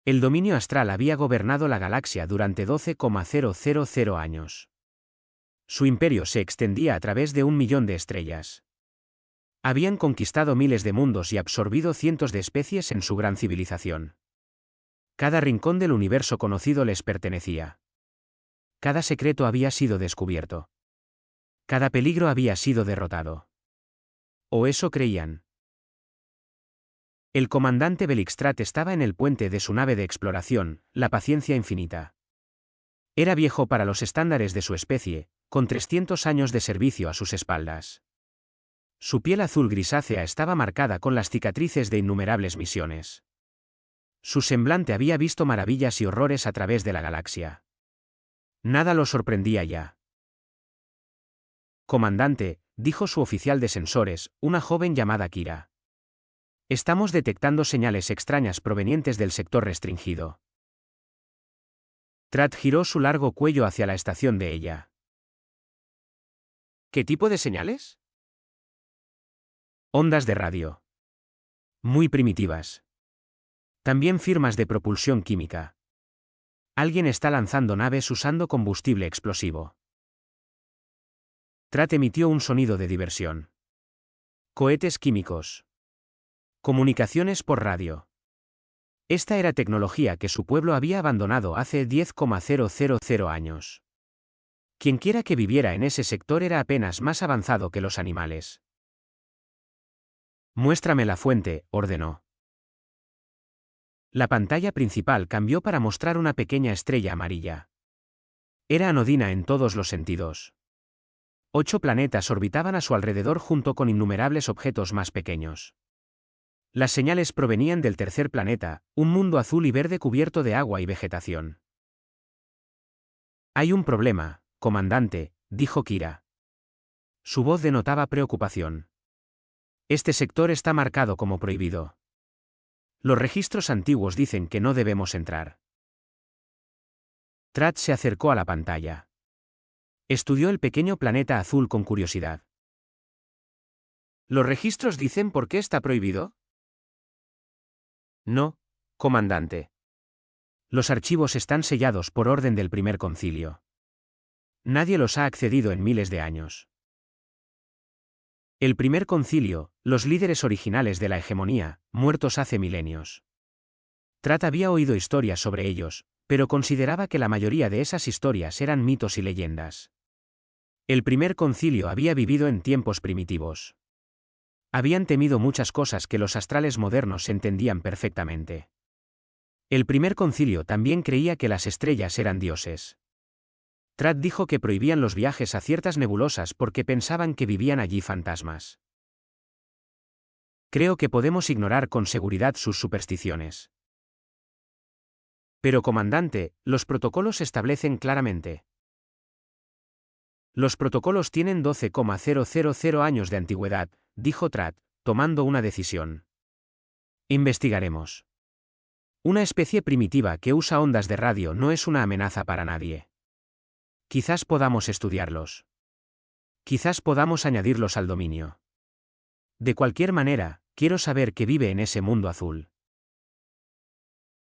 El dominio astral había gobernado la galaxia durante 12,000 años. Su imperio se extendía a través de 1 millón de estrellas. Habían conquistado miles de mundos y absorbido cientos de especies en su gran civilización. Cada rincón del universo conocido les pertenecía. Cada secreto había sido descubierto. Cada peligro había sido derrotado. O eso creían. El comandante Belixtrat estaba en el puente de su nave de exploración, la Paciencia Infinita. Era viejo para los estándares de su especie, con 300 años de servicio a sus espaldas. Su piel azul grisácea estaba marcada con las cicatrices de innumerables misiones. Su semblante había visto maravillas y horrores a través de la galaxia. Nada lo sorprendía ya. Comandante, dijo su oficial de sensores, una joven llamada Kira. Estamos detectando señales extrañas provenientes del sector restringido. Trat giró su largo cuello hacia la estación de ella. ¿Qué tipo de señales? Ondas de radio. Muy primitivas. También firmas de propulsión química. Alguien está lanzando naves usando combustible explosivo. Trat emitió un sonido de diversión. Cohetes químicos. Comunicaciones por radio. Esta era tecnología que su pueblo había abandonado hace 10,000 años. Quienquiera que viviera en ese sector era apenas más avanzado que los animales. Muéstrame la fuente, ordenó. La pantalla principal cambió para mostrar una pequeña estrella amarilla. Era anodina en todos los sentidos. 8 planetas orbitaban a su alrededor junto con innumerables objetos más pequeños. Las señales provenían del tercer planeta, un mundo azul y verde cubierto de agua y vegetación. Hay un problema, comandante, dijo Kira. Su voz denotaba preocupación. Este sector está marcado como prohibido. Los registros antiguos dicen que no debemos entrar. Trat se acercó a la pantalla. Estudió el pequeño planeta azul con curiosidad. ¿Los registros dicen por qué está prohibido? No, comandante. Los archivos están sellados por orden del primer concilio. Nadie los ha accedido en miles de años. El primer concilio, los líderes originales de la hegemonía, muertos hace milenios. Trat había oído historias sobre ellos, pero consideraba que la mayoría de esas historias eran mitos y leyendas. El primer concilio había vivido en tiempos primitivos. Habían temido muchas cosas que los astrales modernos entendían perfectamente. El primer concilio también creía que las estrellas eran dioses. Trat dijo que prohibían los viajes a ciertas nebulosas porque pensaban que vivían allí fantasmas. Creo que podemos ignorar con seguridad sus supersticiones. Pero comandante, los protocolos establecen claramente. Los protocolos tienen 12,000 años de antigüedad, dijo Trat, tomando una decisión. Investigaremos. Una especie primitiva que usa ondas de radio no es una amenaza para nadie. Quizás podamos estudiarlos. Quizás podamos añadirlos al dominio. De cualquier manera, quiero saber qué vive en ese mundo azul.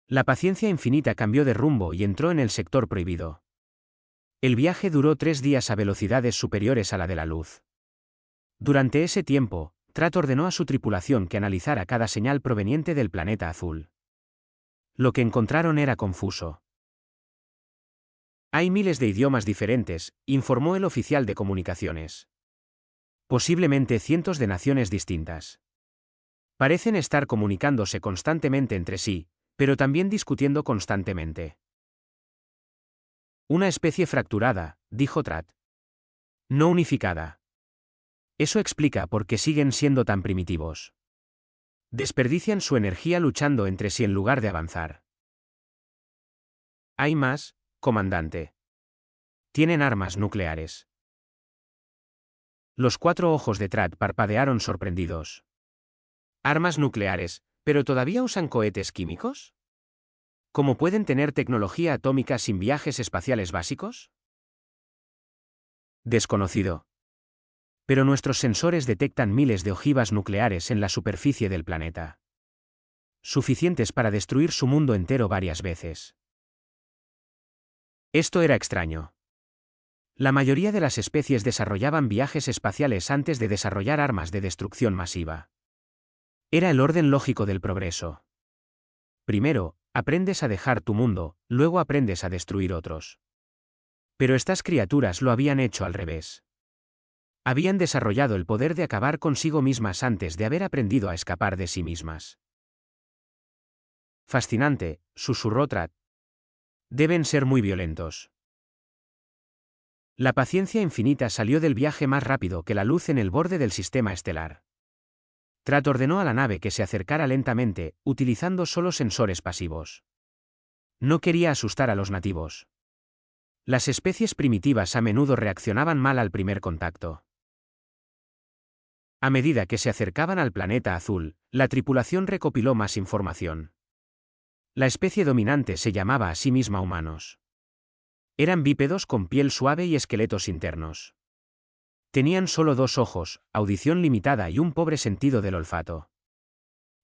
La Paciencia Infinita cambió de rumbo y entró en el sector prohibido. El viaje duró 3 días a velocidades superiores a la de la luz. Durante ese tiempo, Trat ordenó a su tripulación que analizara cada señal proveniente del planeta azul. Lo que encontraron era confuso. Hay miles de idiomas diferentes, informó el oficial de comunicaciones. Posiblemente cientos de naciones distintas. Parecen estar comunicándose constantemente entre sí, pero también discutiendo constantemente. Una especie fracturada, dijo Trat. No unificada. Eso explica por qué siguen siendo tan primitivos. Desperdician su energía luchando entre sí en lugar de avanzar. Hay más, comandante. Tienen armas nucleares. Los 4 ojos de Trat parpadearon sorprendidos. ¿Armas nucleares, pero todavía usan cohetes químicos? ¿Cómo pueden tener tecnología atómica sin viajes espaciales básicos? Desconocido. Pero nuestros sensores detectan miles de ojivas nucleares en la superficie del planeta. suficientes para destruir su mundo entero varias veces. Esto era extraño. La mayoría de las especies desarrollaban viajes espaciales antes de desarrollar armas de destrucción masiva. Era el orden lógico del progreso. Primero, aprendes a dejar tu mundo, luego aprendes a destruir otros. Pero estas criaturas lo habían hecho al revés. Habían desarrollado el poder de acabar consigo mismas antes de haber aprendido a escapar de sí mismas. Fascinante, susurró Trat. Deben ser muy violentos. La paciencia infinita salió del viaje más rápido que la luz en el borde del sistema estelar. Trat ordenó a la nave que se acercara lentamente, utilizando solo sensores pasivos. No quería asustar a los nativos. Las especies primitivas a menudo reaccionaban mal al primer contacto. A medida que se acercaban al planeta azul, la tripulación recopiló más información. La especie dominante se llamaba a sí misma humanos. Eran bípedos con piel suave y esqueletos internos. Tenían solo 2 ojos, audición limitada y un pobre sentido del olfato.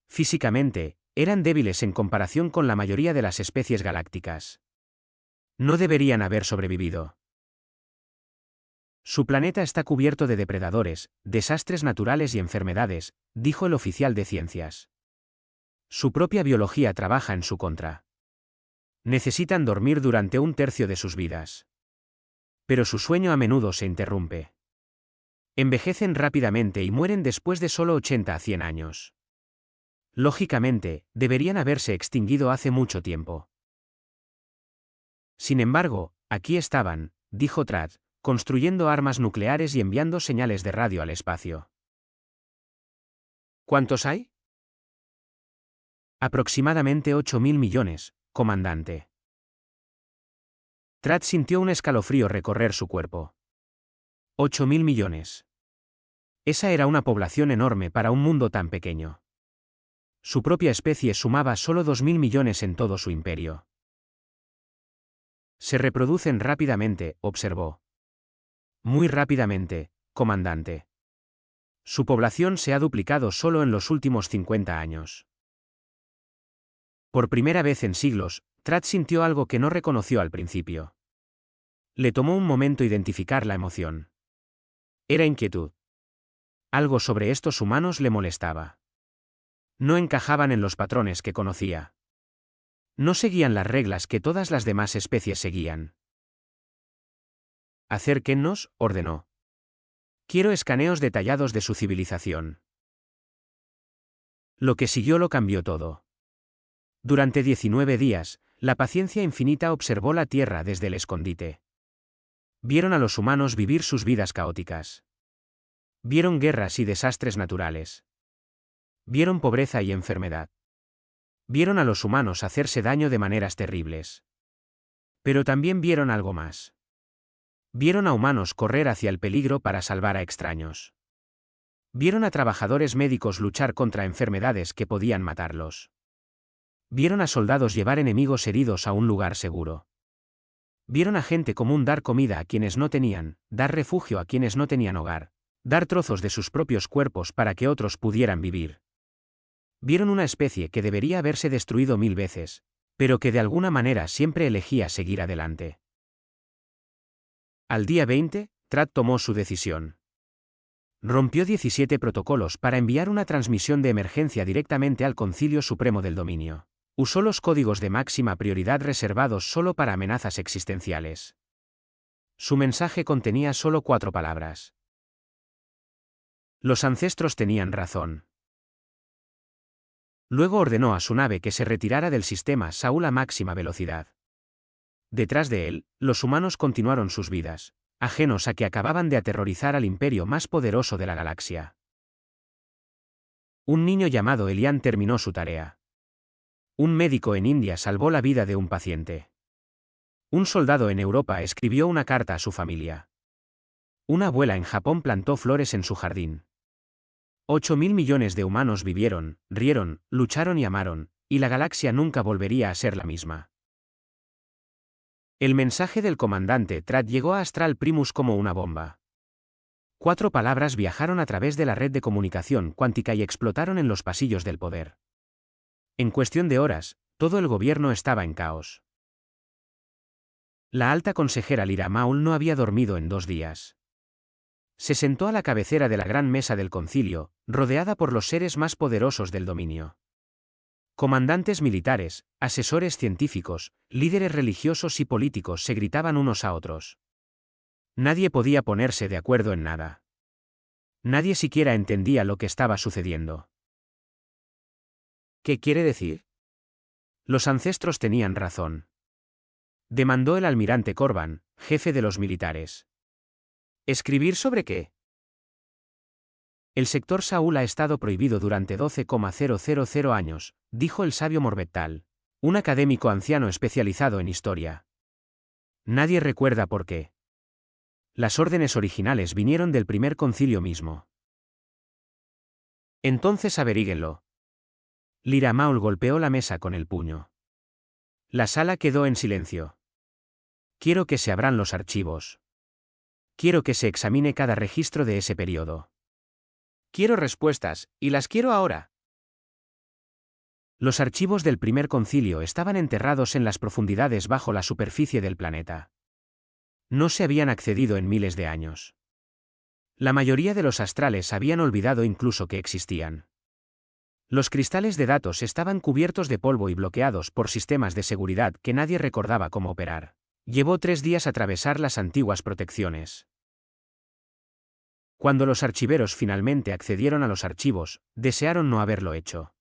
Físicamente, eran débiles en comparación con la mayoría de las especies galácticas. No deberían haber sobrevivido. Su planeta está cubierto de depredadores, desastres naturales y enfermedades, dijo el oficial de ciencias. Su propia biología trabaja en su contra. Necesitan dormir durante 1/3 de sus vidas. Pero su sueño a menudo se interrumpe. Envejecen rápidamente y mueren después de solo 80 a 100 años. Lógicamente, deberían haberse extinguido hace mucho tiempo. Sin embargo, aquí estaban, dijo Trat, construyendo armas nucleares y enviando señales de radio al espacio. ¿Cuántos hay? Aproximadamente 8.000 millones, comandante. Trat sintió un escalofrío recorrer su cuerpo. 8.000 millones. Esa era una población enorme para un mundo tan pequeño. Su propia especie sumaba solo 2.000 millones en todo su imperio. Se reproducen rápidamente, observó. Muy rápidamente, comandante. Su población se ha duplicado solo en los últimos 50 años. Por primera vez en siglos, Trat sintió algo que no reconoció al principio. Le tomó un momento identificar la emoción. Era inquietud. Algo sobre estos humanos le molestaba. No encajaban en los patrones que conocía. No seguían las reglas que todas las demás especies seguían. Acérquennos, ordenó. Quiero escaneos detallados de su civilización. Lo que siguió lo cambió todo. Durante 19 días, la paciencia infinita observó la Tierra desde el escondite. Vieron a los humanos vivir sus vidas caóticas. Vieron guerras y desastres naturales. Vieron pobreza y enfermedad. Vieron a los humanos hacerse daño de maneras terribles. Pero también vieron algo más. Vieron a humanos correr hacia el peligro para salvar a extraños. Vieron a trabajadores médicos luchar contra enfermedades que podían matarlos. Vieron a soldados llevar enemigos heridos a un lugar seguro. Vieron a gente común dar comida a quienes no tenían, dar refugio a quienes no tenían hogar, dar trozos de sus propios cuerpos para que otros pudieran vivir. Vieron una especie que debería haberse destruido 1000 veces, pero que de alguna manera siempre elegía seguir adelante. Al día 20, Trat tomó su decisión. Rompió 17 protocolos para enviar una transmisión de emergencia directamente al Concilio Supremo del Dominio. Usó los códigos de máxima prioridad reservados solo para amenazas existenciales. Su mensaje contenía solo 4 palabras. Los ancestros tenían razón. Luego ordenó a su nave que se retirara del sistema Saúl a máxima velocidad. Detrás de él, los humanos continuaron sus vidas, ajenos a que acababan de aterrorizar al imperio más poderoso de la galaxia. Un niño llamado Elian terminó su tarea. Un médico en India salvó la vida de un paciente. Un soldado en Europa escribió una carta a su familia. Una abuela en Japón plantó flores en su jardín. 8.000 millones de humanos vivieron, rieron, lucharon y amaron, y la galaxia nunca volvería a ser la misma. El mensaje del comandante Trat llegó a Astral Primus como una bomba. 4 palabras viajaron a través de la red de comunicación cuántica y explotaron en los pasillos del poder. En cuestión de horas, todo el gobierno estaba en caos. La alta consejera Lyra Maul no había dormido en 2 días. Se sentó a la cabecera de la gran mesa del concilio, rodeada por los seres más poderosos del dominio. Comandantes militares, asesores científicos, líderes religiosos y políticos se gritaban unos a otros. Nadie podía ponerse de acuerdo en nada. Nadie siquiera entendía lo que estaba sucediendo. ¿Qué quiere decir? Los ancestros tenían razón. Demandó el almirante Corban, jefe de los militares. ¿Escribir sobre qué? El sector Saúl ha estado prohibido durante 12,000 años, dijo el sabio Morbectal, un académico anciano especializado en historia. Nadie recuerda por qué. Las órdenes originales vinieron del primer concilio mismo. Entonces averíguenlo. Lyra Maul golpeó la mesa con el puño. La sala quedó en silencio. Quiero que se abran los archivos. Quiero que se examine cada registro de ese periodo. Quiero respuestas, y las quiero ahora. Los archivos del primer concilio estaban enterrados en las profundidades bajo la superficie del planeta. No se habían accedido en miles de años. La mayoría de los astrales habían olvidado incluso que existían. Los cristales de datos estaban cubiertos de polvo y bloqueados por sistemas de seguridad que nadie recordaba cómo operar. Llevó 3 días atravesar las antiguas protecciones. Cuando los archiveros finalmente accedieron a los archivos, desearon no haberlo hecho.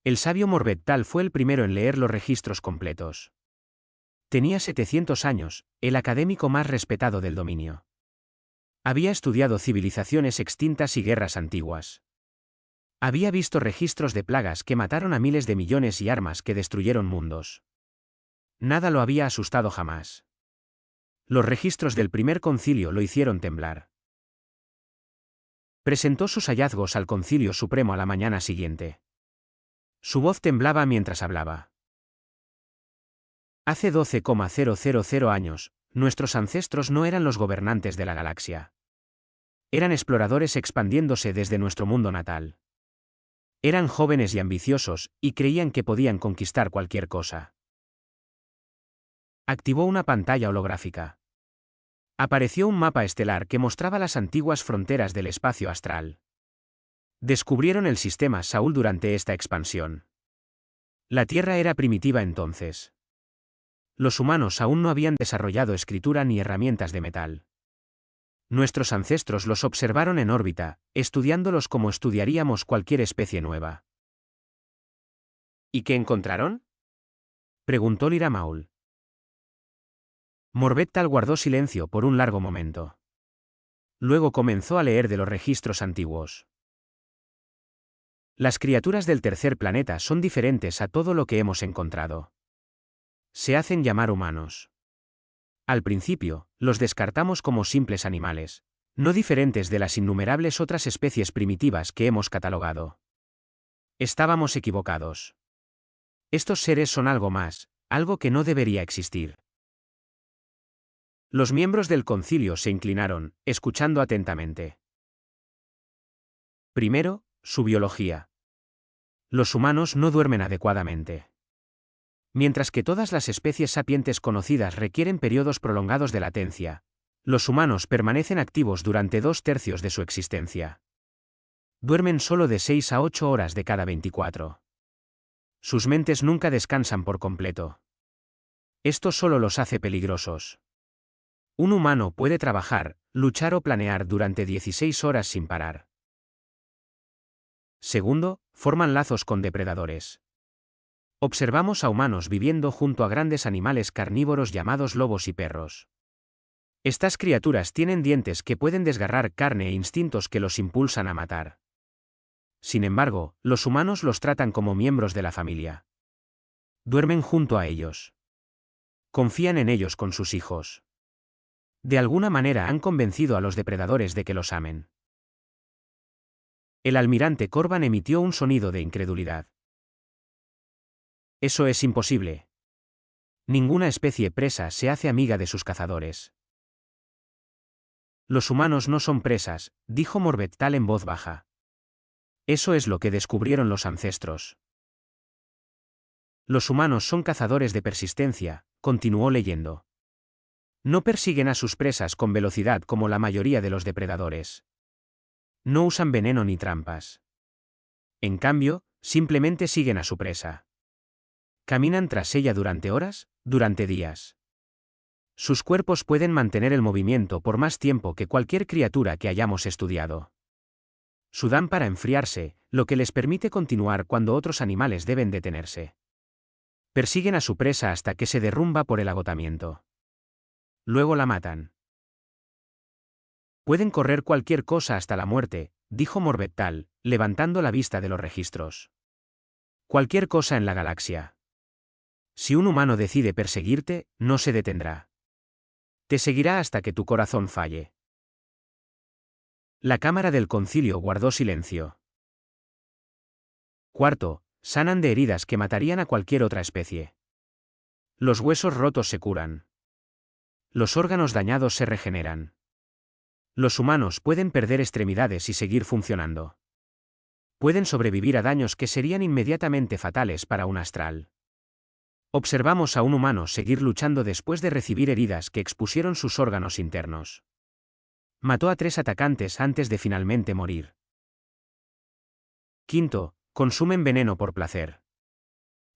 El sabio Morbectal fue el primero en leer los registros completos. Tenía 700 años, el académico más respetado del dominio. Había estudiado civilizaciones extintas y guerras antiguas. Había visto registros de plagas que mataron a miles de millones y armas que destruyeron mundos. Nada lo había asustado jamás. Los registros del primer concilio lo hicieron temblar. Presentó sus hallazgos al Concilio Supremo a la mañana siguiente. Su voz temblaba mientras hablaba. Hace 12,000 años, nuestros ancestros no eran los gobernantes de la galaxia. Eran exploradores expandiéndose desde nuestro mundo natal. Eran jóvenes y ambiciosos, y creían que podían conquistar cualquier cosa. Activó una pantalla holográfica. Apareció un mapa estelar que mostraba las antiguas fronteras del espacio astral. Descubrieron el sistema Saúl durante esta expansión. La Tierra era primitiva entonces. Los humanos aún no habían desarrollado escritura ni herramientas de metal. Nuestros ancestros los observaron en órbita, estudiándolos como estudiaríamos cualquier especie nueva. ¿Y qué encontraron? Preguntó Lyra Maul. Morbectal guardó silencio por un largo momento. Luego comenzó a leer de los registros antiguos. Las criaturas del tercer planeta son diferentes a todo lo que hemos encontrado. Se hacen llamar humanos. Al principio, los descartamos como simples animales, no diferentes de las innumerables otras especies primitivas que hemos catalogado. Estábamos equivocados. Estos seres son algo más, algo que no debería existir. Los miembros del concilio se inclinaron, escuchando atentamente. Primero, su biología. Los humanos no duermen adecuadamente. Mientras que todas las especies sapientes conocidas requieren periodos prolongados de latencia, los humanos permanecen activos durante 2/3 de su existencia. Duermen solo de 6 a 8 horas de cada 24. Sus mentes nunca descansan por completo. Esto solo los hace peligrosos. Un humano puede trabajar, luchar o planear durante 16 horas sin parar. Segundo, forman lazos con depredadores. Observamos a humanos viviendo junto a grandes animales carnívoros llamados lobos y perros. Estas criaturas tienen dientes que pueden desgarrar carne e instintos que los impulsan a matar. Sin embargo, los humanos los tratan como miembros de la familia. Duermen junto a ellos. Confían en ellos con sus hijos. De alguna manera han convencido a los depredadores de que los amen. El almirante Corban emitió un sonido de incredulidad. Eso es imposible. Ninguna especie presa se hace amiga de sus cazadores. Los humanos no son presas, dijo Morbectal en voz baja. Eso es lo que descubrieron los ancestros. Los humanos son cazadores de persistencia, continuó leyendo. No persiguen a sus presas con velocidad como la mayoría de los depredadores. No usan veneno ni trampas. En cambio, simplemente siguen a su presa. Caminan tras ella durante horas, durante días. Sus cuerpos pueden mantener el movimiento por más tiempo que cualquier criatura que hayamos estudiado. Sudan para enfriarse, lo que les permite continuar cuando otros animales deben detenerse. Persiguen a su presa hasta que se derrumba por el agotamiento. Luego la matan. Pueden correr cualquier cosa hasta la muerte, dijo Morbectal, levantando la vista de los registros. Cualquier cosa en la galaxia. Si un humano decide perseguirte, no se detendrá. Te seguirá hasta que tu corazón falle. La cámara del concilio guardó silencio. Cuarto, sanan de heridas que matarían a cualquier otra especie. Los huesos rotos se curan. Los órganos dañados se regeneran. Los humanos pueden perder extremidades y seguir funcionando. Pueden sobrevivir a daños que serían inmediatamente fatales para un astral. Observamos a un humano seguir luchando después de recibir heridas que expusieron sus órganos internos. Mató a 3 atacantes antes de finalmente morir. Quinto, consumen veneno por placer.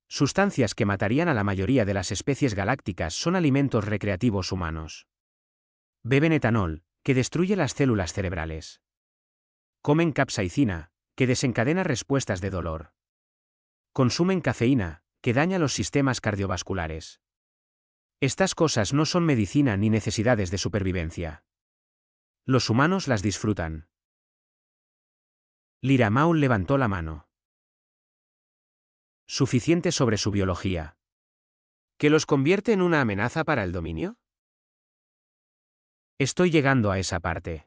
Sustancias que matarían a la mayoría de las especies galácticas son alimentos recreativos humanos. Beben etanol, que destruye las células cerebrales. Comen capsaicina, que desencadena respuestas de dolor. Consumen cafeína, que daña los sistemas cardiovasculares. Estas cosas no son medicina ni necesidades de supervivencia. Los humanos las disfrutan. Lyra Maul levantó la mano. Suficiente sobre su biología. ¿Que los convierte en una amenaza para el dominio? Estoy llegando a esa parte.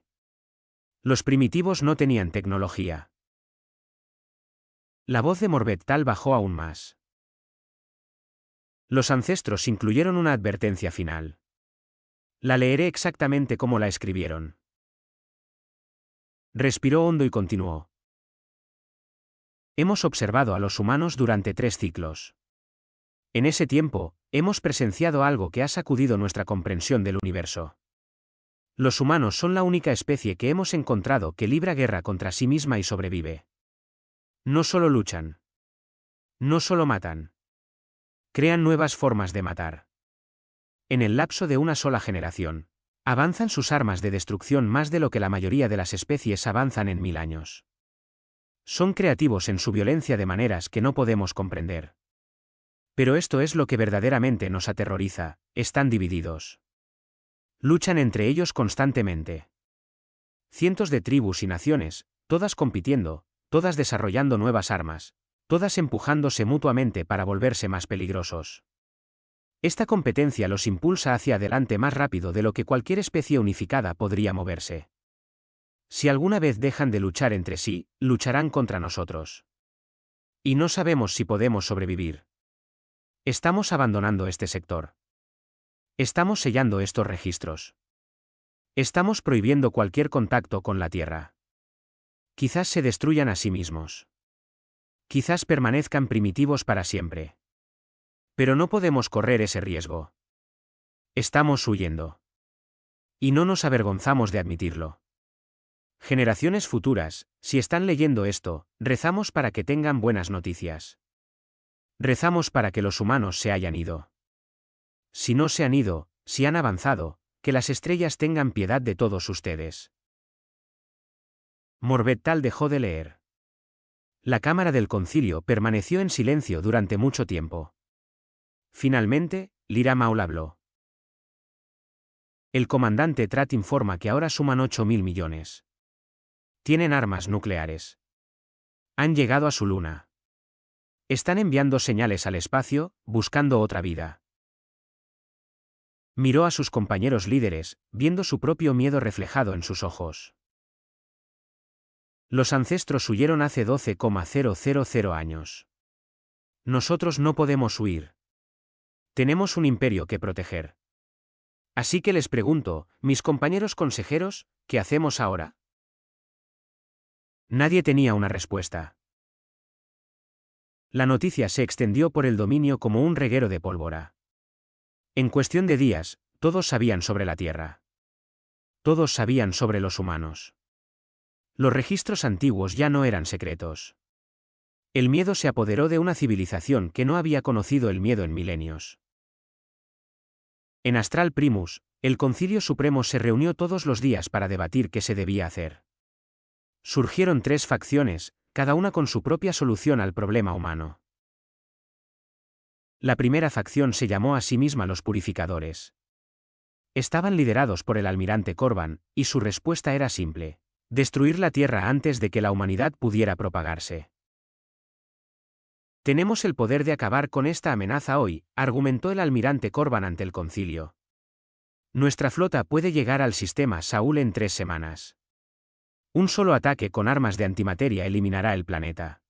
Los primitivos no tenían tecnología. La voz de Morbectal bajó aún más. Los ancestros incluyeron una advertencia final. La leeré exactamente como la escribieron. Respiró hondo y continuó. Hemos observado a los humanos durante 3 ciclos. En ese tiempo, hemos presenciado algo que ha sacudido nuestra comprensión del universo. Los humanos son la única especie que hemos encontrado que libra guerra contra sí misma y sobrevive. No solo luchan. No solo matan. Crean nuevas formas de matar. En el lapso de una sola generación, avanzan sus armas de destrucción más de lo que la mayoría de las especies avanzan en 1000 años. Son creativos en su violencia de maneras que no podemos comprender. Pero esto es lo que verdaderamente nos aterroriza, están divididos. Luchan entre ellos constantemente. Cientos de tribus y naciones, todas compitiendo, todas desarrollando nuevas armas, todas empujándose mutuamente para volverse más peligrosos. Esta competencia los impulsa hacia adelante más rápido de lo que cualquier especie unificada podría moverse. Si alguna vez dejan de luchar entre sí, lucharán contra nosotros. Y no sabemos si podemos sobrevivir. Estamos abandonando este sector. Estamos sellando estos registros. Estamos prohibiendo cualquier contacto con la Tierra. Quizás se destruyan a sí mismos. Quizás permanezcan primitivos para siempre. Pero no podemos correr ese riesgo. Estamos huyendo. Y no nos avergonzamos de admitirlo. Generaciones futuras, si están leyendo esto, rezamos para que tengan buenas noticias. Rezamos para que los humanos se hayan ido. Si no se han ido, si han avanzado, que las estrellas tengan piedad de todos ustedes. Morbectal dejó de leer. La cámara del concilio permaneció en silencio durante mucho tiempo. Finalmente, Lyra Maul habló. El comandante Tratt informa que ahora suman 8.000 millones. Tienen armas nucleares. Han llegado a su luna. Están enviando señales al espacio, buscando otra vida. Miró a sus compañeros líderes, viendo su propio miedo reflejado en sus ojos. Los ancestros huyeron hace 12,000 años. Nosotros no podemos huir. Tenemos un imperio que proteger. Así que les pregunto, mis compañeros consejeros, ¿qué hacemos ahora? Nadie tenía una respuesta. La noticia se extendió por el dominio como un reguero de pólvora. En cuestión de días, todos sabían sobre la Tierra. Todos sabían sobre los humanos. Los registros antiguos ya no eran secretos. El miedo se apoderó de una civilización que no había conocido el miedo en milenios. En Astral Primus, el Concilio Supremo se reunió todos los días para debatir qué se debía hacer. Surgieron 3 facciones, cada una con su propia solución al problema humano. La primera facción se llamó a sí misma los Purificadores. Estaban liderados por el almirante Corban, y su respuesta era simple: destruir la Tierra antes de que la humanidad pudiera propagarse. Tenemos el poder de acabar con esta amenaza hoy, argumentó el almirante Corban ante el concilio. Nuestra flota puede llegar al sistema Saúl en 3 semanas. Un solo ataque con armas de antimateria eliminará el planeta.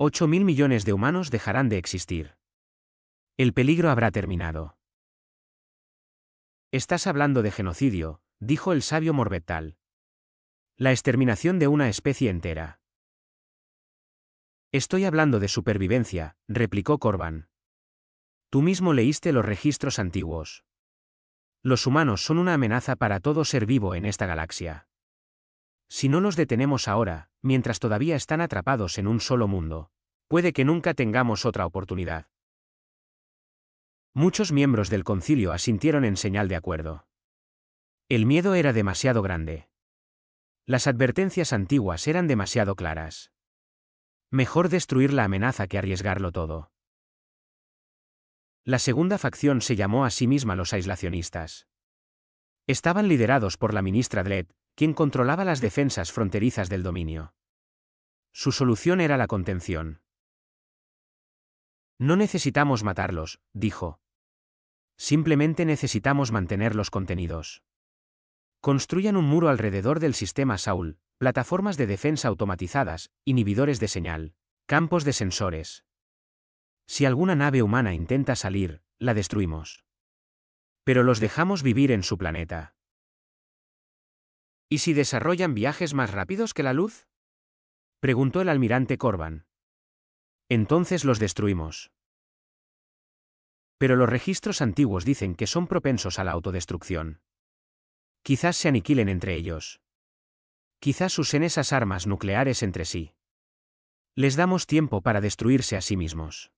8.000 millones de humanos dejarán de existir. El peligro habrá terminado. Estás hablando de genocidio, dijo el sabio Morbetal. La exterminación de una especie entera. Estoy hablando de supervivencia, replicó Corban. Tú mismo leíste los registros antiguos. Los humanos son una amenaza para todo ser vivo en esta galaxia. Si no los detenemos ahora, mientras todavía están atrapados en un solo mundo, puede que nunca tengamos otra oportunidad. Muchos miembros del concilio asintieron en señal de acuerdo. El miedo era demasiado grande. Las advertencias antiguas eran demasiado claras. Mejor destruir la amenaza que arriesgarlo todo. La segunda facción se llamó a sí misma los aislacionistas. Estaban liderados por la ministra Dled, quien controlaba las defensas fronterizas del dominio. Su solución era la contención. No necesitamos matarlos, dijo. Simplemente necesitamos mantenerlos contenidos. Construyan un muro alrededor del sistema Saúl, plataformas de defensa automatizadas, inhibidores de señal, campos de sensores. Si alguna nave humana intenta salir, la destruimos. Pero los dejamos vivir en su planeta. ¿Y si desarrollan viajes más rápidos que la luz?, preguntó el almirante Corban. Entonces los destruimos. Pero los registros antiguos dicen que son propensos a la autodestrucción. Quizás se aniquilen entre ellos. Quizás usen esas armas nucleares entre sí. Les damos tiempo para destruirse a sí mismos.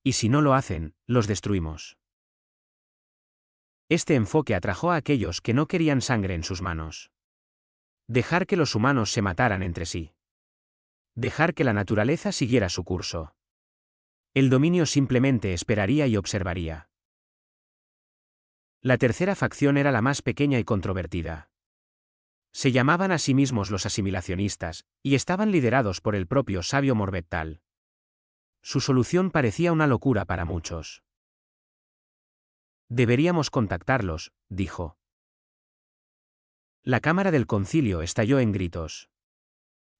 Y si no lo hacen, los destruimos. Este enfoque atrajo a aquellos que no querían sangre en sus manos. Dejar que los humanos se mataran entre sí. Dejar que la naturaleza siguiera su curso. El dominio simplemente esperaría y observaría. La tercera facción era la más pequeña y controvertida. Se llamaban a sí mismos los asimilacionistas, y estaban liderados por el propio sabio Morbetal. Su solución parecía una locura para muchos. Deberíamos contactarlos, dijo. La cámara del concilio estalló en gritos.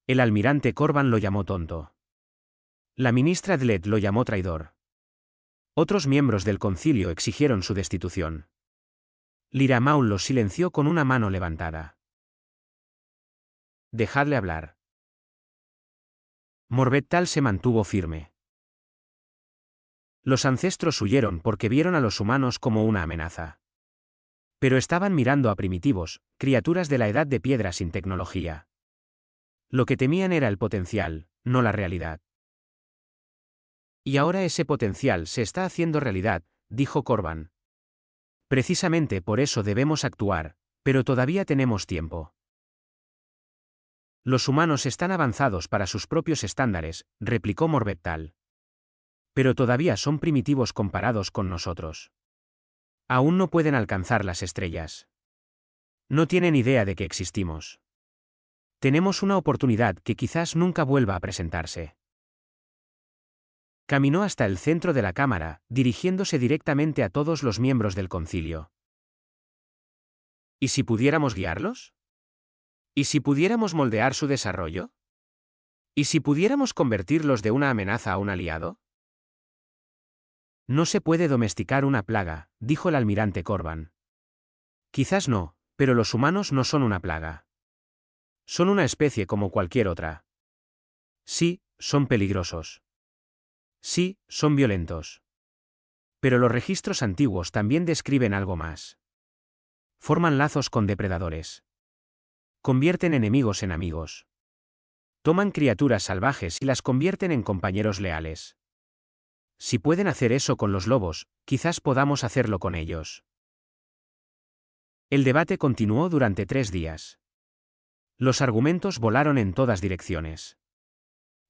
El almirante Corban lo llamó tonto. La ministra Dled lo llamó traidor. Otros miembros del concilio exigieron su destitución. Lyra Maul los silenció con una mano levantada. Dejadle hablar. Morbetal se mantuvo firme. Los ancestros huyeron porque vieron a los humanos como una amenaza. Pero estaban mirando a primitivos, criaturas de la edad de piedra sin tecnología. Lo que temían era el potencial, no la realidad. Y ahora ese potencial se está haciendo realidad, dijo Corban. Precisamente por eso debemos actuar, pero todavía tenemos tiempo. Los humanos están avanzados para sus propios estándares, replicó Morbetal. Pero todavía son primitivos comparados con nosotros. Aún no pueden alcanzar las estrellas. No tienen idea de que existimos. Tenemos una oportunidad que quizás nunca vuelva a presentarse. Caminó hasta el centro de la cámara, dirigiéndose directamente a todos los miembros del concilio. ¿Y si pudiéramos guiarlos? ¿Y si pudiéramos moldear su desarrollo? ¿Y si pudiéramos convertirlos de una amenaza a un aliado? No se puede domesticar una plaga, dijo el almirante Corban. Quizás no, pero los humanos no son una plaga. Son una especie como cualquier otra. Sí, son peligrosos. Sí, son violentos. Pero los registros antiguos también describen algo más. Forman lazos con depredadores. Convierten enemigos en amigos. Toman criaturas salvajes y las convierten en compañeros leales. Si pueden hacer eso con los lobos, quizás podamos hacerlo con ellos. El debate continuó durante 3 días. Los argumentos volaron en todas direcciones.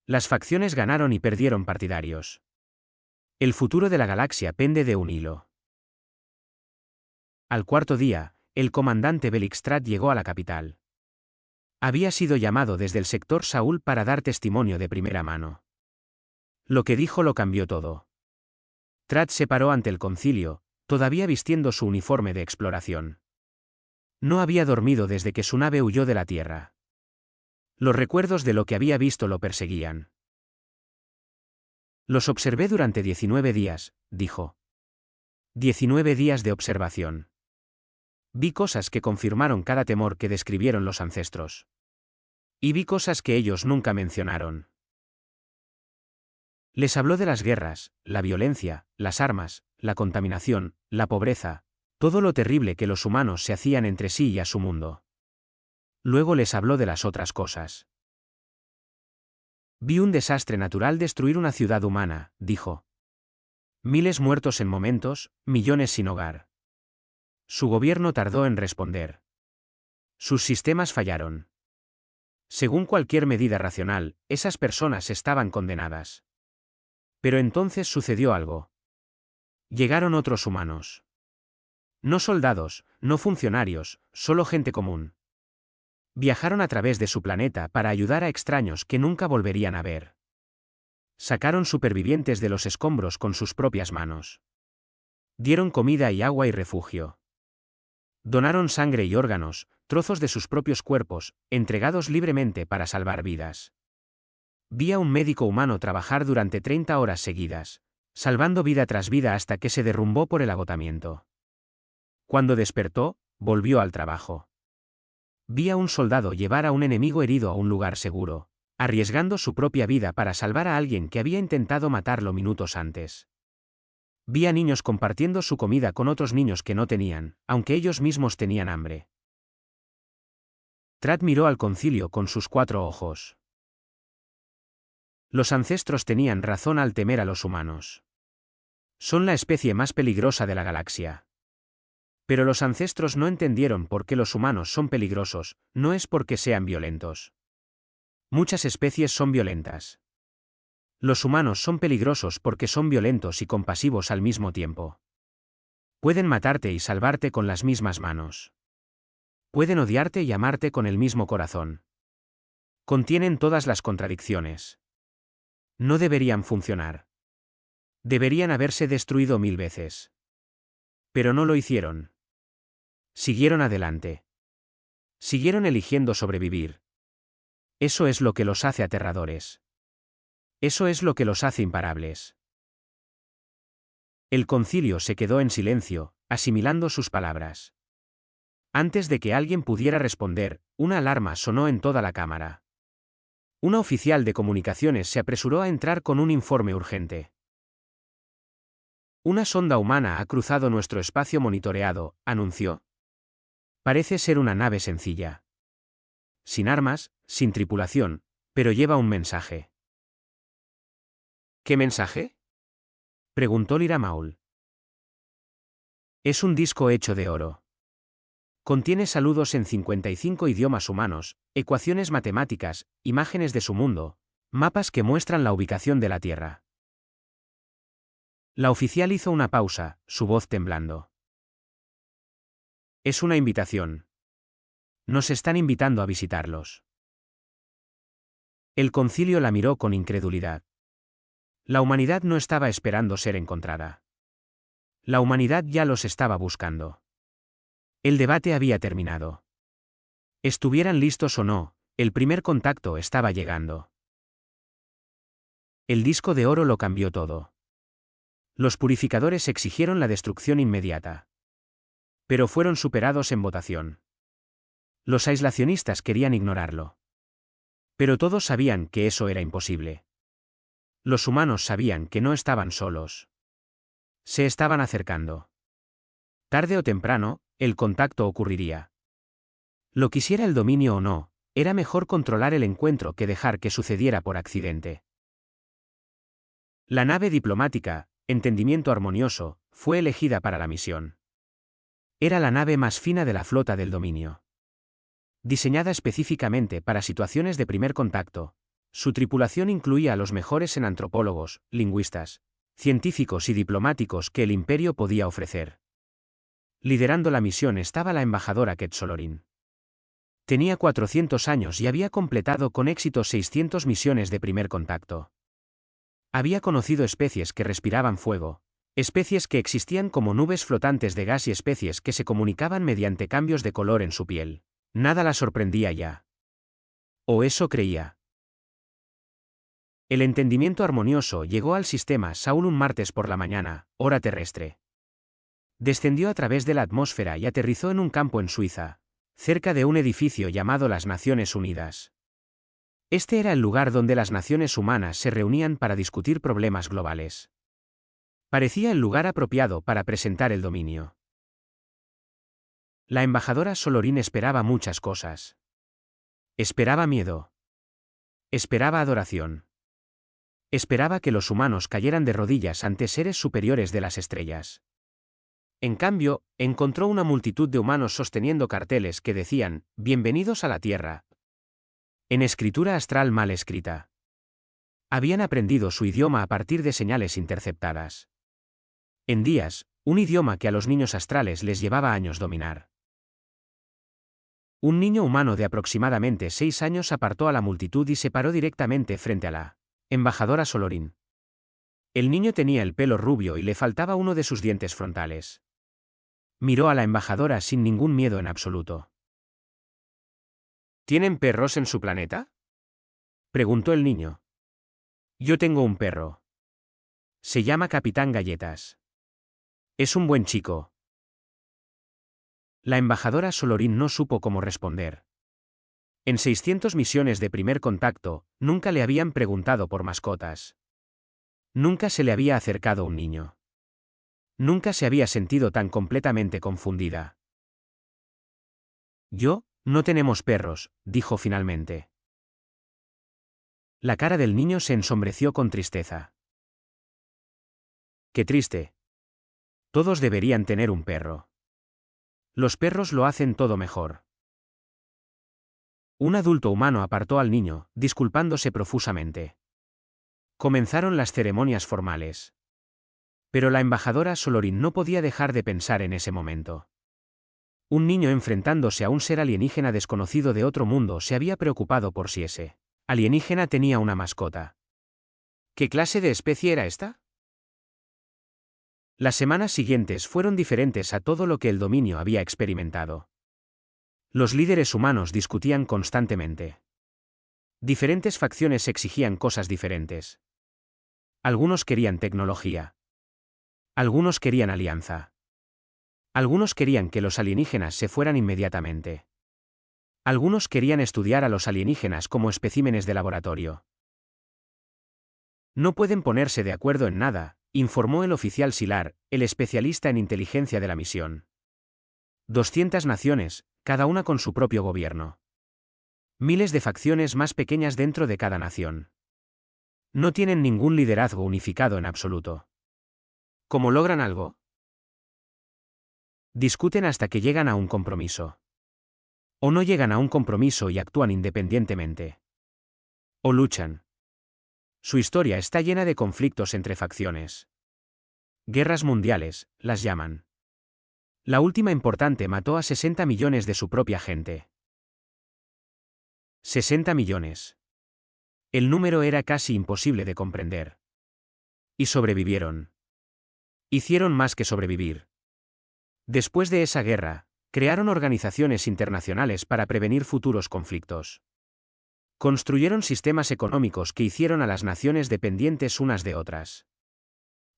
Las facciones ganaron y perdieron partidarios. El futuro de la galaxia pende de un hilo. Al cuarto día, el comandante Belixtrat llegó a la capital. Había sido llamado desde el sector Saúl para dar testimonio de primera mano. Lo que dijo lo cambió todo. Trat se paró ante el concilio, todavía vistiendo su uniforme de exploración. No había dormido desde que su nave huyó de la Tierra. Los recuerdos de lo que había visto lo perseguían. Los observé durante 19 días, dijo. 19 días de observación. Vi cosas que confirmaron cada temor que describieron los ancestros. Y vi cosas que ellos nunca mencionaron. Les habló de las guerras, la violencia, las armas, la contaminación, la pobreza, todo lo terrible que los humanos se hacían entre sí y a su mundo. Luego les habló de las otras cosas. Vi un desastre natural destruir una ciudad humana, dijo. Miles muertos en momentos, millones sin hogar. Su gobierno tardó en responder. Sus sistemas fallaron. Según cualquier medida racional, esas personas estaban condenadas. Pero entonces sucedió algo. Llegaron otros humanos. No soldados, no funcionarios, solo gente común. Viajaron a través de su planeta para ayudar a extraños que nunca volverían a ver. Sacaron supervivientes de los escombros con sus propias manos. Dieron comida y agua y refugio. Donaron sangre y órganos, trozos de sus propios cuerpos, entregados libremente para salvar vidas. Vi a un médico humano trabajar durante 30 horas seguidas, salvando vida tras vida hasta que se derrumbó por el agotamiento. Cuando despertó, volvió al trabajo. Vi a un soldado llevar a un enemigo herido a un lugar seguro, arriesgando su propia vida para salvar a alguien que había intentado matarlo minutos antes. Vi a niños compartiendo su comida con otros niños que no tenían, aunque ellos mismos tenían hambre. Trat miró al concilio con sus 4 ojos. Los ancestros tenían razón al temer a los humanos. Son la especie más peligrosa de la galaxia. Pero los ancestros no entendieron por qué los humanos son peligrosos, no es porque sean violentos. Muchas especies son violentas. Los humanos son peligrosos porque son violentos y compasivos al mismo tiempo. Pueden matarte y salvarte con las mismas manos. Pueden odiarte y amarte con el mismo corazón. Contienen todas las contradicciones. No deberían funcionar. Deberían haberse destruido 1000 veces. Pero no lo hicieron. Siguieron adelante. Siguieron eligiendo sobrevivir. Eso es lo que los hace aterradores. Eso es lo que los hace imparables. El concilio se quedó en silencio, asimilando sus palabras. Antes de que alguien pudiera responder, una alarma sonó en toda la cámara. Una oficial de comunicaciones se apresuró a entrar con un informe urgente. Una sonda humana ha cruzado nuestro espacio monitoreado, anunció. Parece ser una nave sencilla. Sin armas, sin tripulación, pero lleva un mensaje. ¿Qué mensaje?, preguntó Lyra Maul. Es un disco hecho de oro. Contiene saludos en 55 idiomas humanos, ecuaciones matemáticas, imágenes de su mundo, mapas que muestran la ubicación de la Tierra. La oficial hizo una pausa, su voz temblando. Es una invitación. Nos están invitando a visitarlos. El concilio la miró con incredulidad. La humanidad no estaba esperando ser encontrada. La humanidad ya los estaba buscando. El debate había terminado. Estuvieran listos o no, el primer contacto estaba llegando. El disco de oro lo cambió todo. Los purificadores exigieron la destrucción inmediata. Pero fueron superados en votación. Los aislacionistas querían ignorarlo. Pero todos sabían que eso era imposible. Los humanos sabían que no estaban solos. Se estaban acercando. Tarde o temprano, el contacto ocurriría. Lo quisiera el dominio o no, era mejor controlar el encuentro que dejar que sucediera por accidente. La nave diplomática, Entendimiento Armonioso, fue elegida para la misión. Era la nave más fina de la flota del dominio. Diseñada específicamente para situaciones de primer contacto, su tripulación incluía a los mejores en antropólogos, lingüistas, científicos y diplomáticos que el imperio podía ofrecer. Liderando la misión estaba la embajadora Quetzolorín. Tenía 400 años y había completado con éxito 600 misiones de primer contacto. Había conocido especies que respiraban fuego, especies que existían como nubes flotantes de gas y especies que se comunicaban mediante cambios de color en su piel. Nada la sorprendía ya. O eso creía. El entendimiento armonioso llegó al sistema Saul un martes por la mañana, hora terrestre. Descendió a través de la atmósfera y aterrizó en un campo en Suiza, cerca de un edificio llamado las Naciones Unidas. Este era el lugar donde las naciones humanas se reunían para discutir problemas globales. Parecía el lugar apropiado para presentar el dominio. La embajadora Solorín esperaba muchas cosas. Esperaba miedo. Esperaba adoración. Esperaba que los humanos cayeran de rodillas ante seres superiores de las estrellas. En cambio, encontró una multitud de humanos sosteniendo carteles que decían, «Bienvenidos a la Tierra», en escritura astral mal escrita. Habían aprendido su idioma a partir de señales interceptadas. En días, un idioma que a los niños astrales les llevaba años dominar. Un niño humano de aproximadamente 6 años apartó a la multitud y se paró directamente frente a la embajadora Solorín. El niño tenía el pelo rubio y le faltaba uno de sus dientes frontales. Miró a la embajadora sin ningún miedo en absoluto. ¿Tienen perros en su planeta?, preguntó el niño. Yo tengo un perro. Se llama Capitán Galletas. Es un buen chico. La embajadora Solorín no supo cómo responder. En 600 misiones de primer contacto, nunca le habían preguntado por mascotas. Nunca se le había acercado un niño. Nunca se había sentido tan completamente confundida. No tenemos perros, dijo finalmente. La cara del niño se ensombreció con tristeza. Qué triste. Todos deberían tener un perro. Los perros lo hacen todo mejor. Un adulto humano apartó al niño, disculpándose profusamente. Comenzaron las ceremonias formales. Pero la embajadora Solorín no podía dejar de pensar en ese momento. Un niño enfrentándose a un ser alienígena desconocido de otro mundo se había preocupado por si ese alienígena tenía una mascota. ¿Qué clase de especie era esta? Las semanas siguientes fueron diferentes a todo lo que el dominio había experimentado. Los líderes humanos discutían constantemente. Diferentes facciones exigían cosas diferentes. Algunos querían tecnología. Algunos querían alianza. Algunos querían que los alienígenas se fueran inmediatamente. Algunos querían estudiar a los alienígenas como especímenes de laboratorio. No pueden ponerse de acuerdo en nada, informó el oficial Silar, el especialista en inteligencia de la misión. 200 naciones, cada una con su propio gobierno. Miles de facciones más pequeñas dentro de cada nación. No tienen ningún liderazgo unificado en absoluto. ¿Cómo logran algo? Discuten hasta que llegan a un compromiso. O no llegan a un compromiso y actúan independientemente. O luchan. Su historia está llena de conflictos entre facciones. Guerras mundiales, las llaman. La última importante mató a 60 millones de su propia gente. 60 millones. El número era casi imposible de comprender. Y sobrevivieron. Hicieron más que sobrevivir. Después de esa guerra, crearon organizaciones internacionales para prevenir futuros conflictos. Construyeron sistemas económicos que hicieron a las naciones dependientes unas de otras.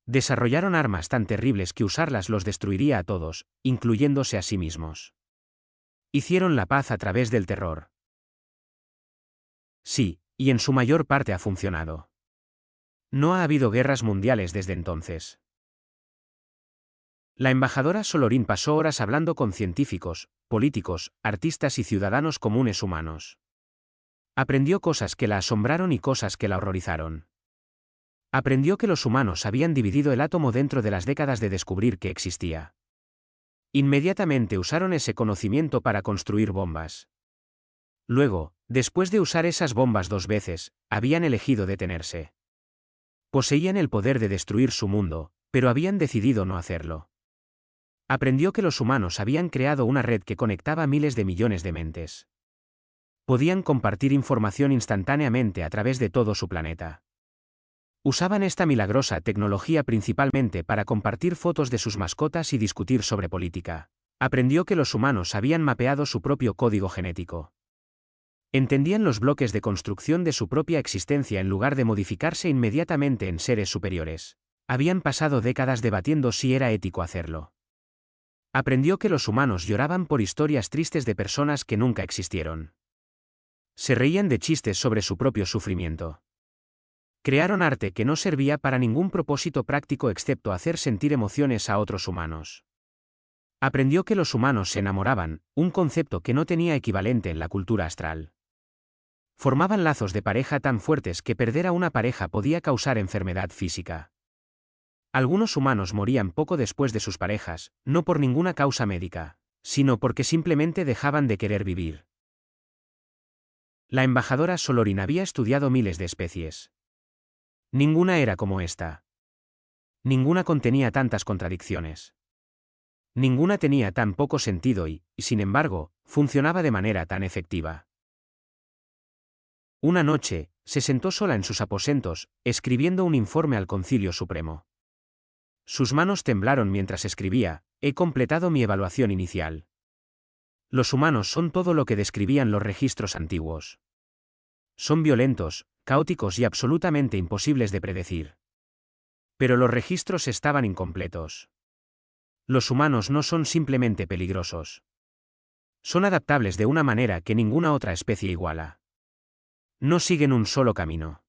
Desarrollaron armas tan terribles que usarlas los destruiría a todos, incluyéndose a sí mismos. Hicieron la paz a través del terror. Sí, y en su mayor parte ha funcionado. No ha habido guerras mundiales desde entonces. La embajadora Solorin pasó horas hablando con científicos, políticos, artistas y ciudadanos comunes humanos. Aprendió cosas que la asombraron y cosas que la horrorizaron. Aprendió que los humanos habían dividido el átomo dentro de las décadas de descubrir que existía. Inmediatamente usaron ese conocimiento para construir bombas. Luego, después de usar esas bombas 2 veces, habían elegido detenerse. Poseían el poder de destruir su mundo, pero habían decidido no hacerlo. Aprendió que los humanos habían creado una red que conectaba miles de millones de mentes. Podían compartir información instantáneamente a través de todo su planeta. Usaban esta milagrosa tecnología principalmente para compartir fotos de sus mascotas y discutir sobre política. Aprendió que los humanos habían mapeado su propio código genético. Entendían los bloques de construcción de su propia existencia en lugar de modificarse inmediatamente en seres superiores. Habían pasado décadas debatiendo si era ético hacerlo. Aprendió que los humanos lloraban por historias tristes de personas que nunca existieron. Se reían de chistes sobre su propio sufrimiento. Crearon arte que no servía para ningún propósito práctico excepto hacer sentir emociones a otros humanos. Aprendió que los humanos se enamoraban, un concepto que no tenía equivalente en la cultura astral. Formaban lazos de pareja tan fuertes que perder a una pareja podía causar enfermedad física. Algunos humanos morían poco después de sus parejas, no por ninguna causa médica, sino porque simplemente dejaban de querer vivir. La embajadora Solorin había estudiado miles de especies. Ninguna era como esta. Ninguna contenía tantas contradicciones. Ninguna tenía tan poco sentido y, sin embargo, funcionaba de manera tan efectiva. Una noche, se sentó sola en sus aposentos, escribiendo un informe al Concilio Supremo. Sus manos temblaron mientras escribía: he completado mi evaluación inicial. Los humanos son todo lo que describían los registros antiguos. Son violentos, caóticos y absolutamente imposibles de predecir. Pero los registros estaban incompletos. Los humanos no son simplemente peligrosos. Son adaptables de una manera que ninguna otra especie iguala. No siguen un solo camino.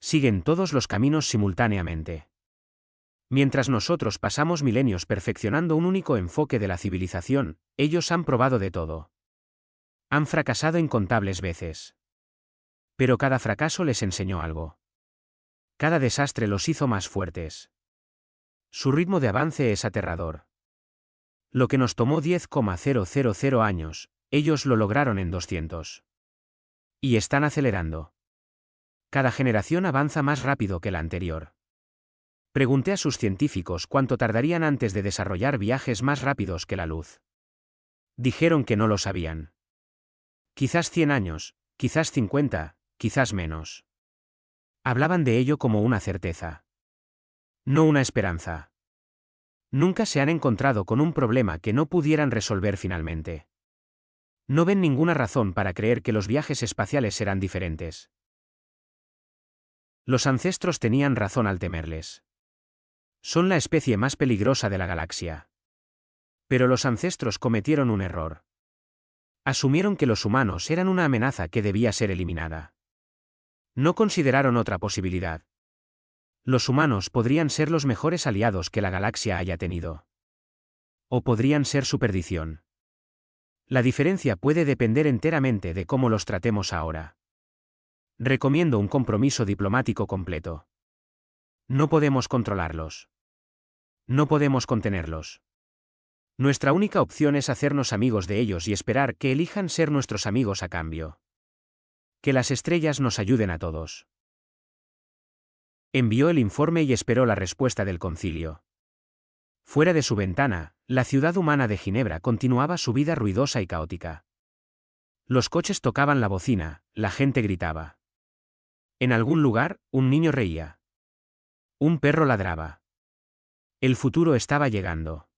Siguen todos los caminos simultáneamente. Mientras nosotros pasamos milenios perfeccionando un único enfoque de la civilización, ellos han probado de todo. Han fracasado incontables veces. Pero cada fracaso les enseñó algo. Cada desastre los hizo más fuertes. Su ritmo de avance es aterrador. Lo que nos tomó 10,000 años, ellos lo lograron en 200. Y están acelerando. Cada generación avanza más rápido que la anterior. Pregunté a sus científicos cuánto tardarían antes de desarrollar viajes más rápidos que la luz. Dijeron que no lo sabían. Quizás 100 años, quizás 50, quizás menos. Hablaban de ello como una certeza. No una esperanza. Nunca se han encontrado con un problema que no pudieran resolver finalmente. No ven ninguna razón para creer que los viajes espaciales serán diferentes. Los ancestros tenían razón al temerles. Son la especie más peligrosa de la galaxia. Pero los ancestros cometieron un error. Asumieron que los humanos eran una amenaza que debía ser eliminada. No consideraron otra posibilidad. Los humanos podrían ser los mejores aliados que la galaxia haya tenido. O podrían ser su perdición. La diferencia puede depender enteramente de cómo los tratemos ahora. Recomiendo un compromiso diplomático completo. No podemos controlarlos. No podemos contenerlos. Nuestra única opción es hacernos amigos de ellos y esperar que elijan ser nuestros amigos a cambio. Que las estrellas nos ayuden a todos. Envió el informe y esperó la respuesta del concilio. Fuera de su ventana, la ciudad humana de Ginebra continuaba su vida ruidosa y caótica. Los coches tocaban la bocina, la gente gritaba. En algún lugar, un niño reía. Un perro ladraba. El futuro estaba llegando.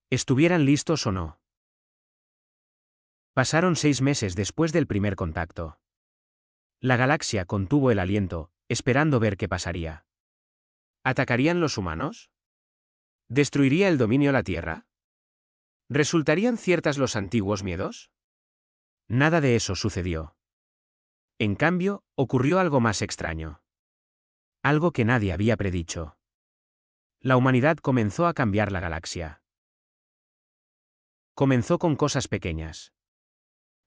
¿Estuvieran listos o no? Pasaron 6 meses después del primer contacto. La galaxia contuvo el aliento, esperando ver qué pasaría. ¿Atacarían los humanos? ¿Destruiría el dominio la Tierra? ¿Resultarían ciertas los antiguos miedos? Nada de eso sucedió. En cambio, ocurrió algo más extraño. Algo que nadie había predicho. La humanidad comenzó a cambiar la galaxia. Comenzó con cosas pequeñas.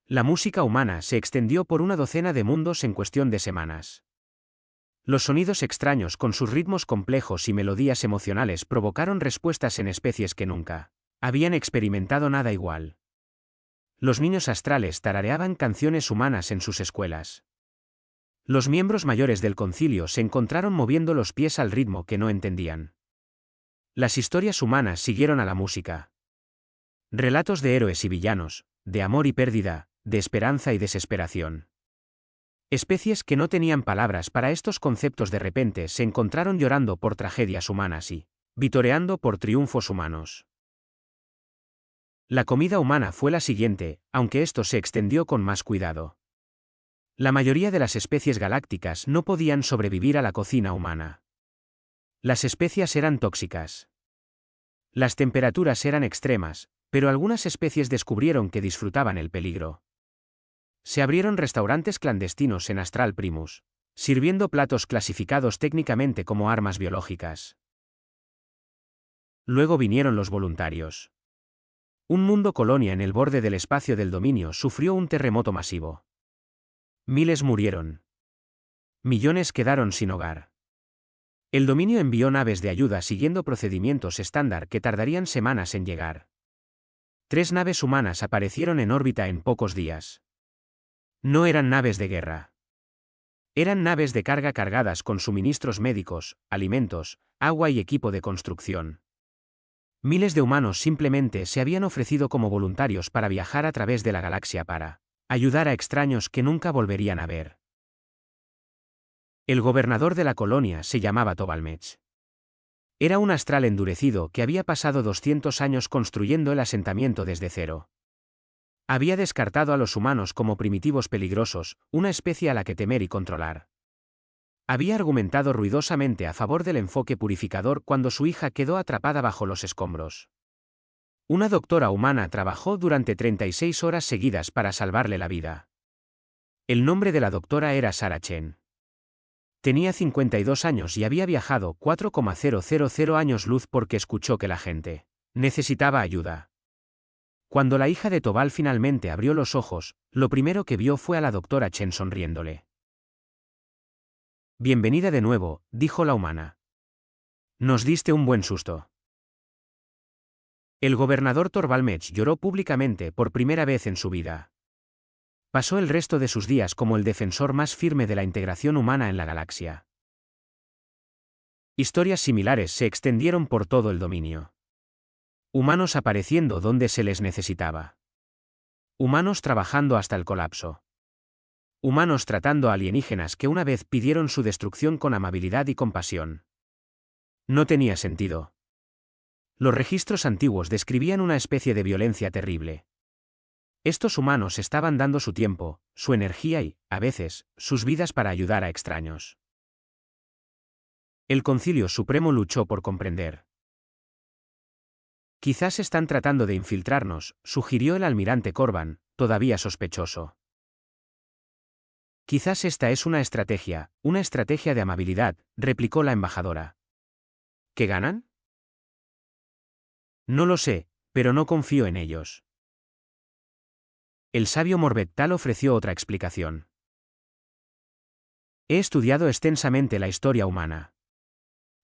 La música humana se extendió por una docena de mundos en cuestión de semanas. Los sonidos extraños con sus ritmos complejos y melodías emocionales provocaron respuestas en especies que nunca habían experimentado nada igual. Los niños astrales tarareaban canciones humanas en sus escuelas. Los miembros mayores del concilio se encontraron moviendo los pies al ritmo que no entendían. Las historias humanas siguieron a la música. Relatos de héroes y villanos, de amor y pérdida, de esperanza y desesperación. Especies que no tenían palabras para estos conceptos de repente se encontraron llorando por tragedias humanas y vitoreando por triunfos humanos. La comida humana fue la siguiente, aunque esto se extendió con más cuidado. La mayoría de las especies galácticas no podían sobrevivir a la cocina humana. Las especias eran tóxicas. Las temperaturas eran extremas, pero algunas especies descubrieron que disfrutaban el peligro. Se abrieron restaurantes clandestinos en Astral Primus, sirviendo platos clasificados técnicamente como armas biológicas. Luego vinieron los voluntarios. Un mundo colonia en el borde del espacio del dominio sufrió un terremoto masivo. Miles murieron. Millones quedaron sin hogar. El dominio envió naves de ayuda siguiendo procedimientos estándar que tardarían semanas en llegar. 3 naves humanas aparecieron en órbita en pocos días. No eran naves de guerra. Eran naves de carga cargadas con suministros médicos, alimentos, agua y equipo de construcción. Miles de humanos simplemente se habían ofrecido como voluntarios para viajar a través de la galaxia para ayudar a extraños que nunca volverían a ver. El gobernador de la colonia se llamaba Tobalmech. Era un astral endurecido que había pasado 200 años construyendo el asentamiento desde cero. Había descartado a los humanos como primitivos peligrosos, una especie a la que temer y controlar. Había argumentado ruidosamente a favor del enfoque purificador cuando su hija quedó atrapada bajo los escombros. Una doctora humana trabajó durante 36 horas seguidas para salvarle la vida. El nombre de la doctora era Sarah Chen. Tenía 52 años y había viajado 4,000 años luz porque escuchó que la gente necesitaba ayuda. Cuando la hija de Tobal finalmente abrió los ojos, lo primero que vio fue a la doctora Chen sonriéndole. Bienvenida de nuevo, dijo la humana. Nos diste un buen susto. El gobernador Tobalmech lloró públicamente por primera vez en su vida. Pasó el resto de sus días como el defensor más firme de la integración humana en la galaxia. Historias similares se extendieron por todo el dominio. Humanos apareciendo donde se les necesitaba. Humanos trabajando hasta el colapso. Humanos tratando a alienígenas que una vez pidieron su destrucción con amabilidad y compasión. No tenía sentido. Los registros antiguos describían una especie de violencia terrible. Estos humanos estaban dando su tiempo, su energía y, a veces, sus vidas para ayudar a extraños. El Concilio Supremo luchó por comprender. Quizás están tratando de infiltrarnos, sugirió el almirante Corban, todavía sospechoso. Quizás esta es una estrategia de amabilidad, replicó la embajadora. ¿Qué ganan? No lo sé, pero no confío en ellos. El sabio Morbectal ofreció otra explicación. He estudiado extensamente la historia humana.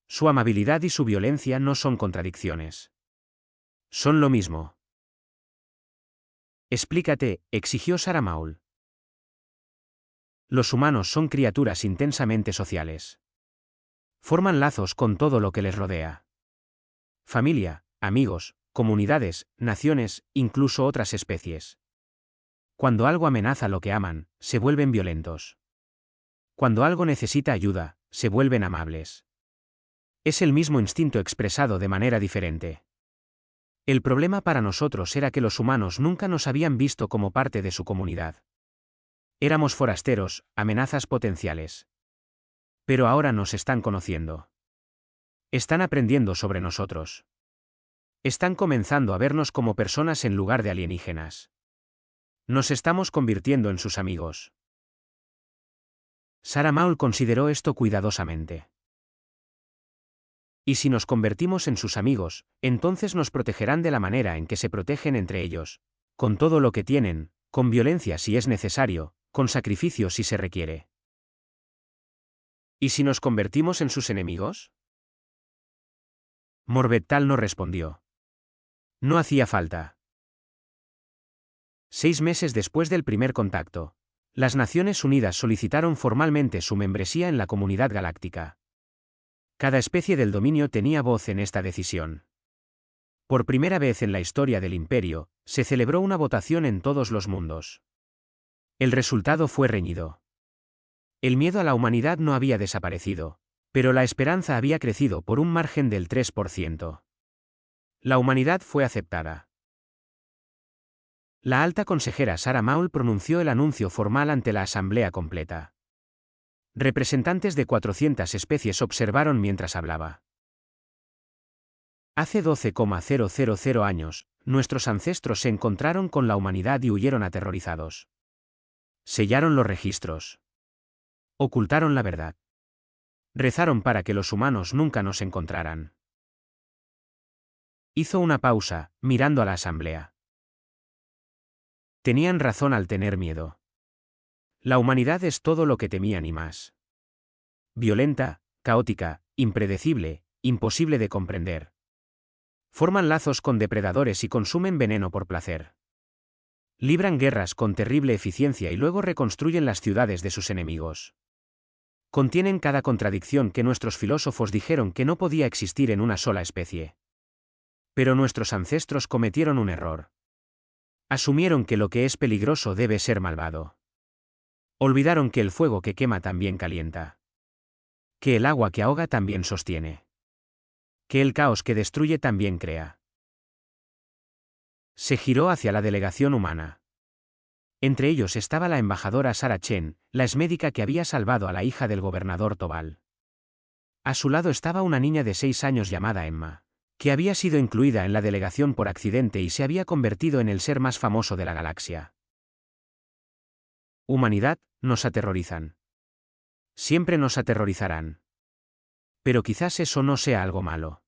Su amabilidad y su violencia no son contradicciones. Son lo mismo. Explícate, exigió Sarah Maul. Los humanos son criaturas intensamente sociales. Forman lazos con todo lo que les rodea. Familia, amigos, comunidades, naciones, incluso otras especies. Cuando algo amenaza lo que aman, se vuelven violentos. Cuando algo necesita ayuda, se vuelven amables. Es el mismo instinto expresado de manera diferente. El problema para nosotros era que los humanos nunca nos habían visto como parte de su comunidad. Éramos forasteros, amenazas potenciales. Pero ahora nos están conociendo. Están aprendiendo sobre nosotros. Están comenzando a vernos como personas en lugar de alienígenas. Nos estamos convirtiendo en sus amigos. Sarah Maul consideró esto cuidadosamente. Y si nos convertimos en sus amigos, entonces nos protegerán de la manera en que se protegen entre ellos, con todo lo que tienen, con violencia si es necesario, con sacrificio si se requiere. ¿Y si nos convertimos en sus enemigos? Morbetal no respondió. No hacía falta. 6 meses después del primer contacto, las Naciones Unidas solicitaron formalmente su membresía en la Comunidad Galáctica. Cada especie del dominio tenía voz en esta decisión. Por primera vez en la historia del Imperio, se celebró una votación en todos los mundos. El resultado fue reñido. El miedo a la humanidad no había desaparecido, pero la esperanza había crecido por un margen del 3%. La humanidad fue aceptada. La alta consejera Sarah Maul pronunció el anuncio formal ante la asamblea completa. Representantes de 400 especies observaron mientras hablaba. Hace 12,000 años, nuestros ancestros se encontraron con la humanidad y huyeron aterrorizados. Sellaron los registros. Ocultaron la verdad. Rezaron para que los humanos nunca nos encontraran. Hizo una pausa, mirando a la asamblea. Tenían razón al tener miedo. La humanidad es todo lo que temían y más. Violenta, caótica, impredecible, imposible de comprender. Forman lazos con depredadores y consumen veneno por placer. Libran guerras con terrible eficiencia y luego reconstruyen las ciudades de sus enemigos. Contienen cada contradicción que nuestros filósofos dijeron que no podía existir en una sola especie. Pero nuestros ancestros cometieron un error. Asumieron que lo que es peligroso debe ser malvado. Olvidaron que el fuego que quema también calienta. Que el agua que ahoga también sostiene. Que el caos que destruye también crea. Se giró hacia la delegación humana. Entre ellos estaba la embajadora Sarah Chen, la exmédica que había salvado a la hija del gobernador Tobal. A su lado estaba una niña de 6 años llamada Emma, que había sido incluida en la delegación por accidente y se había convertido en el ser más famoso de la galaxia. Humanidad, nos aterrorizan. Siempre nos aterrorizarán. Pero quizás eso no sea algo malo.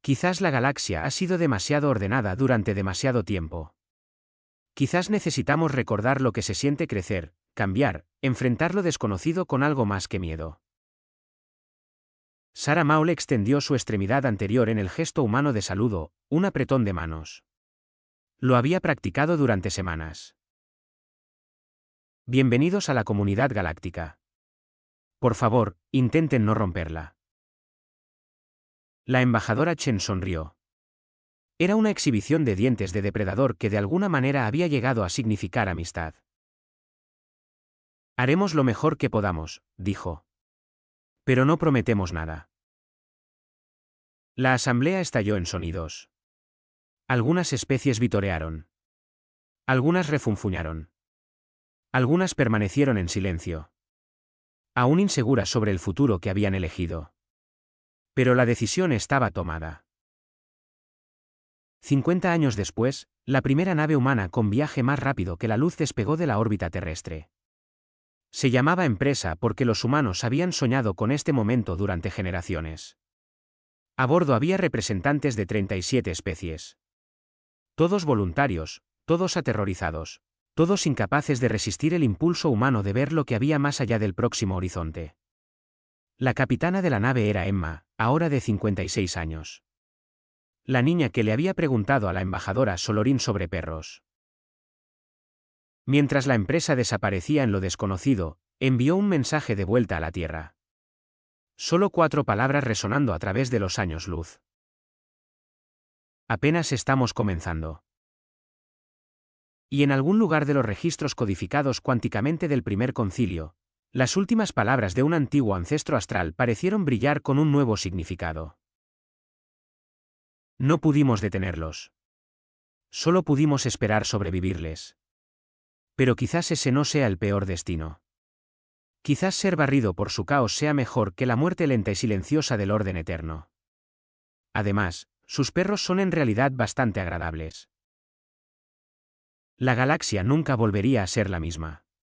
Quizás la galaxia ha sido demasiado ordenada durante demasiado tiempo. Quizás necesitamos recordar lo que se siente crecer, cambiar, enfrentar lo desconocido con algo más que miedo. Sarah Maul extendió su extremidad anterior en el gesto humano de saludo, un apretón de manos. Lo había practicado durante semanas. Bienvenidos a la comunidad galáctica. Por favor, intenten no romperla. La embajadora Chen sonrió. Era una exhibición de dientes de depredador que de alguna manera había llegado a significar amistad. Haremos lo mejor que podamos, dijo. Pero no prometemos nada. La asamblea estalló en sonidos. Algunas especies vitorearon. Algunas refunfuñaron. Algunas permanecieron en silencio. Aún inseguras sobre el futuro que habían elegido. Pero la decisión estaba tomada. 50 años después, la primera nave humana con viaje más rápido que la luz despegó de la órbita terrestre. Se llamaba Empresa porque los humanos habían soñado con este momento durante generaciones. A bordo había representantes de 37 especies. Todos voluntarios, todos aterrorizados, todos incapaces de resistir el impulso humano de ver lo que había más allá del próximo horizonte. La capitana de la nave era Emma, ahora de 56 años. La niña que le había preguntado a la embajadora Solorín sobre perros. Mientras la empresa desaparecía en lo desconocido, envió un mensaje de vuelta a la Tierra. Solo 4 palabras resonando a través de los años luz. Apenas estamos comenzando. Y en algún lugar de los registros codificados cuánticamente del primer concilio, las últimas palabras de un antiguo ancestro astral parecieron brillar con un nuevo significado. No pudimos detenerlos. Solo pudimos esperar sobrevivirles. Pero quizás ese no sea el peor destino. Quizás ser barrido por su caos sea mejor que la muerte lenta y silenciosa del orden eterno. Además, sus perros son en realidad bastante agradables. La galaxia nunca volvería a ser la misma.